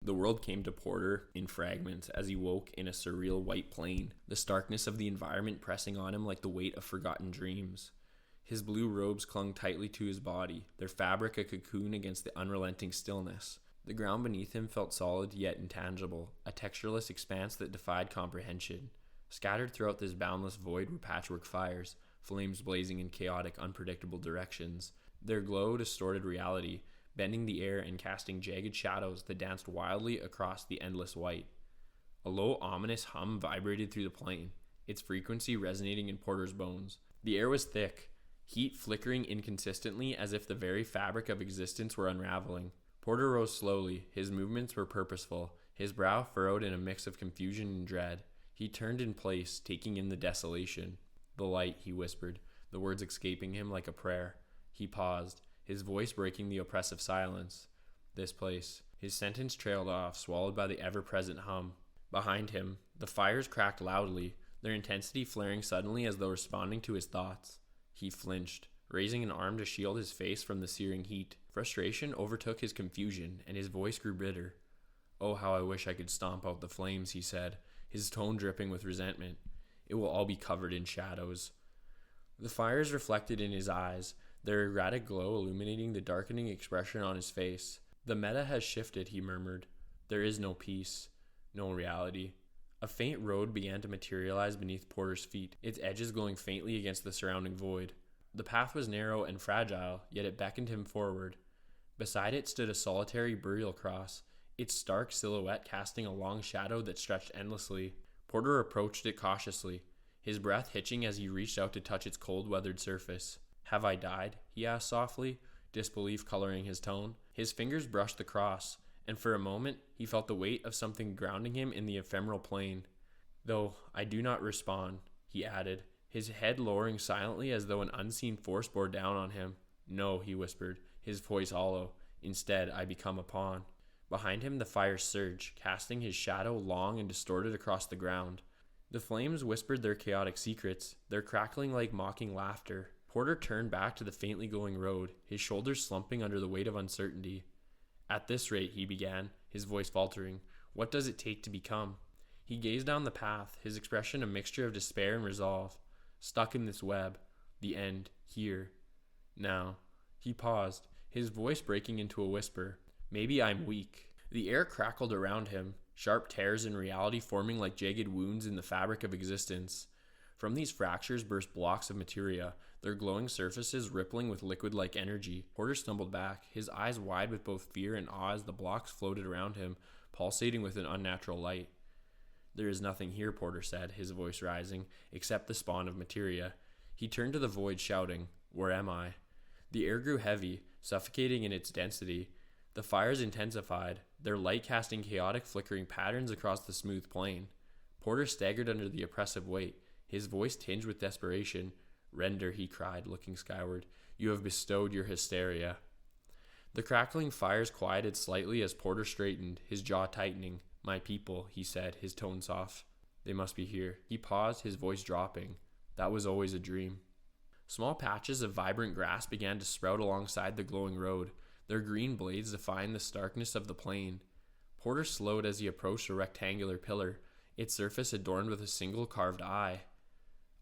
The world came to Porter in fragments as he woke in a surreal white plain, the starkness of the environment pressing on him like the weight of forgotten dreams. His blue robes clung tightly to his body, their fabric a cocoon against the unrelenting stillness. The ground beneath him felt solid yet intangible, a textureless expanse that defied comprehension. Scattered throughout this boundless void were patchwork fires, flames blazing in chaotic, unpredictable directions. Their glow distorted reality, bending the air and casting jagged shadows that danced wildly across the endless white. A low, ominous hum vibrated through the plain, its frequency resonating in Porter's bones. The air was thick, heat flickering inconsistently as if the very fabric of existence were unraveling. Porter rose slowly, his movements were purposeful, his brow furrowed in a mix of confusion and dread. He turned in place, taking in the desolation. "The light," he whispered, the words escaping him like a prayer. He paused, his voice breaking the oppressive silence. "This place." His sentence trailed off, swallowed by the ever-present hum. Behind him, the fires cracked loudly, their intensity flaring suddenly as though responding to his thoughts. He flinched, raising an arm to shield his face from the searing heat. Frustration overtook his confusion, and his voice grew bitter. "Oh, how I wish I could stomp out the flames," he said, his tone dripping with resentment. "It will all be covered in shadows." The fires reflected in his eyes, their erratic glow illuminating the darkening expression on his face. "The meta has shifted," he murmured. "There is no peace, no reality." A faint road began to materialize beneath Porter's feet, its edges glowing faintly against the surrounding void. The path was narrow and fragile, yet it beckoned him forward. Beside it stood a solitary burial cross, its stark silhouette casting a long shadow that stretched endlessly. Porter approached it cautiously, his breath hitching as he reached out to touch its cold, weathered surface. "Have I died?" he asked softly, disbelief coloring his tone. His fingers brushed the cross, and for a moment he felt the weight of something grounding him in the ephemeral plane. "Though I do not respond," he added, his head lowering silently as though an unseen force bore down on him. "No," he whispered, his voice hollow. "Instead, I become a pawn." Behind him the fire surged, casting his shadow long and distorted across the ground. The flames whispered their chaotic secrets, their crackling like mocking laughter. Porter turned back to the faintly glowing road, his shoulders slumping under the weight of uncertainty. "At this rate," he began, his voice faltering, "what does it take to become?" He gazed down the path, his expression a mixture of despair and resolve. Stuck in this web, the end, here, now. He paused, his voice breaking into a whisper. "Maybe I'm weak." The air crackled around him, sharp tears in reality forming like jagged wounds in the fabric of existence. From these fractures burst blocks of materia, their glowing surfaces rippling with liquid-like energy. Porter stumbled back, his eyes wide with both fear and awe as the blocks floated around him, pulsating with an unnatural light. "There is nothing here," Porter said, his voice rising, "except the spawn of materia." He turned to the void, shouting, "Where am I?" The air grew heavy, suffocating in its density. The fires intensified, their light casting chaotic flickering patterns across the smooth plain. Porter staggered under the oppressive weight, his voice tinged with desperation. "Render," he cried, looking skyward. "You have bestowed your hysteria." The crackling fires quieted slightly as Porter straightened, his jaw tightening. "My people," he said, his tone soft. "They must be here." He paused, his voice dropping. "That was always a dream." Small patches of vibrant grass began to sprout alongside the glowing road, their green blades defying the starkness of the plain. Porter slowed as he approached a rectangular pillar, its surface adorned with a single carved eye.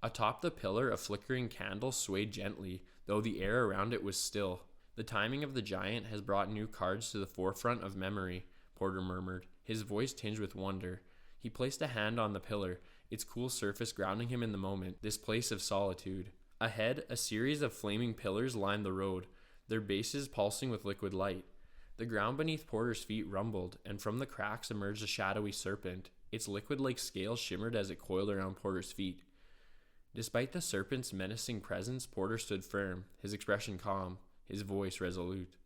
Atop the pillar, a flickering candle swayed gently, though the air around it was still. "The timing of the giant has brought new cards to the forefront of memory," Porter murmured, his voice tinged with wonder. He placed a hand on the pillar, its cool surface grounding him in the moment, this place of solitude. Ahead, a series of flaming pillars lined the road, their bases pulsing with liquid light. The ground beneath Porter's feet rumbled, and from the cracks emerged a shadowy serpent. Its liquid-like scales shimmered as it coiled around Porter's feet. Despite the serpent's menacing presence, Porter stood firm, his expression calm, his voice resolute.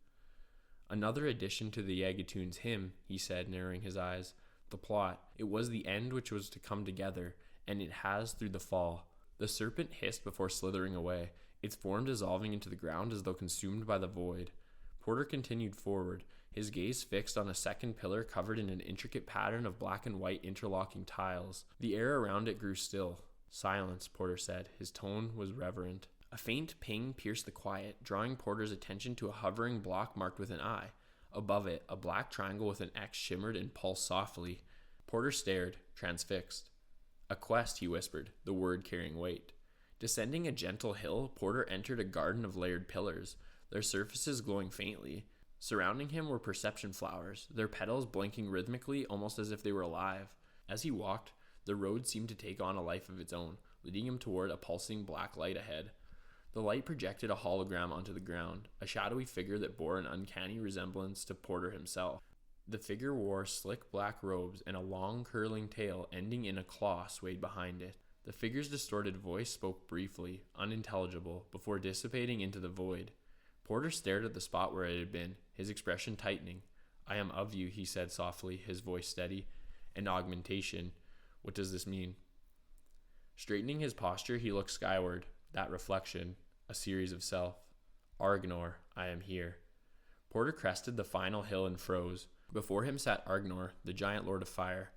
"Another addition to the Yagatune's hymn," he said, narrowing his eyes. "The plot. It was the end which was to come together, and it has through the fall." The serpent hissed before slithering away, its form dissolving into the ground as though consumed by the void. Porter continued forward, his gaze fixed on a second pillar covered in an intricate pattern of black and white interlocking tiles. The air around it grew still. "Silence," Porter said, his tone was reverent. A faint ping pierced the quiet, drawing Porter's attention to a hovering block marked with an eye, Above it, a black triangle with an X shimmered and pulsed softly. Porter stared, transfixed. A quest, he whispered, the word carrying weight. Descending a gentle hill, Porter entered a garden of layered pillars, their surfaces glowing faintly. Surrounding him were perception flowers, their petals blinking rhythmically, almost as if they were alive. As he walked, the road seemed to take on a life of its own, leading him toward a pulsing black light ahead. The light projected a hologram onto the ground, a shadowy figure that bore an uncanny resemblance to Porter himself. The figure wore slick black robes, and a long curling tail ending in a claw swayed behind it. The figure's distorted voice spoke briefly, unintelligible, before dissipating into the void. Porter stared at the spot where it had been, his expression tightening. "I am of you," he said softly, his voice steady. "An augmentation. What does this mean?" Straightening his posture, he looked skyward. That reflection, a series of self. "Argnor, I am here." Porter crested the final hill and froze. Before him sat Argnor, the giant lord of fire.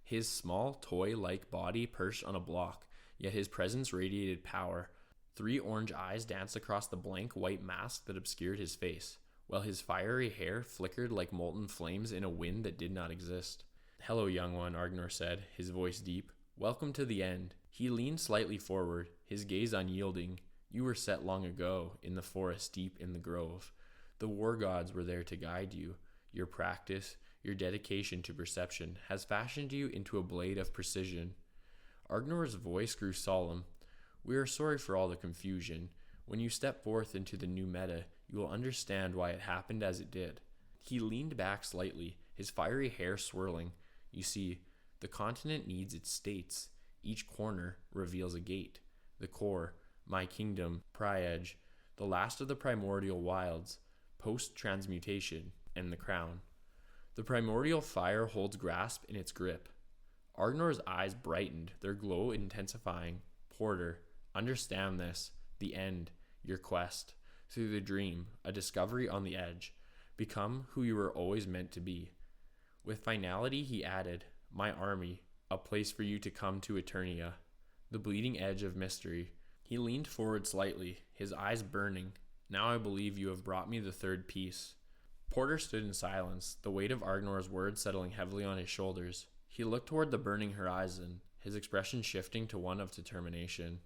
His small, toy-like body perched on a block, yet his presence radiated power. 3 orange eyes danced across the blank white mask that obscured his face, while his fiery hair flickered like molten flames in a wind that did not exist. "Hello, young one," Argnor said, his voice deep. "Welcome to the end." He leaned slightly forward, his gaze unyielding. "You were set long ago, in the forest deep in the grove. The war gods were there to guide you. Your practice, your dedication to perception, has fashioned you into a blade of precision." Argnor's voice grew solemn. "We are sorry for all the confusion. When you step forth into the new meta, you will understand why it happened as it did." He leaned back slightly, his fiery hair swirling. "You see, the continent needs its states. Each corner reveals a gate. The core, my kingdom, Priedge, the last of the primordial wilds, post-transmutation, and the crown. The primordial fire holds grasp in its grip." Argnor's eyes brightened, their glow intensifying. "Porter, understand this. The end, your quest. Through the dream, a discovery on the edge. Become who you were always meant to be." With finality, he added, "My army, a place for you to come to Eternia. The bleeding edge of mystery." He leaned forward slightly, his eyes burning. "Now I believe you have brought me the third piece." Porter stood in silence, the weight of Argnor's words settling heavily on his shoulders. He looked toward the burning horizon, his expression shifting to one of determination.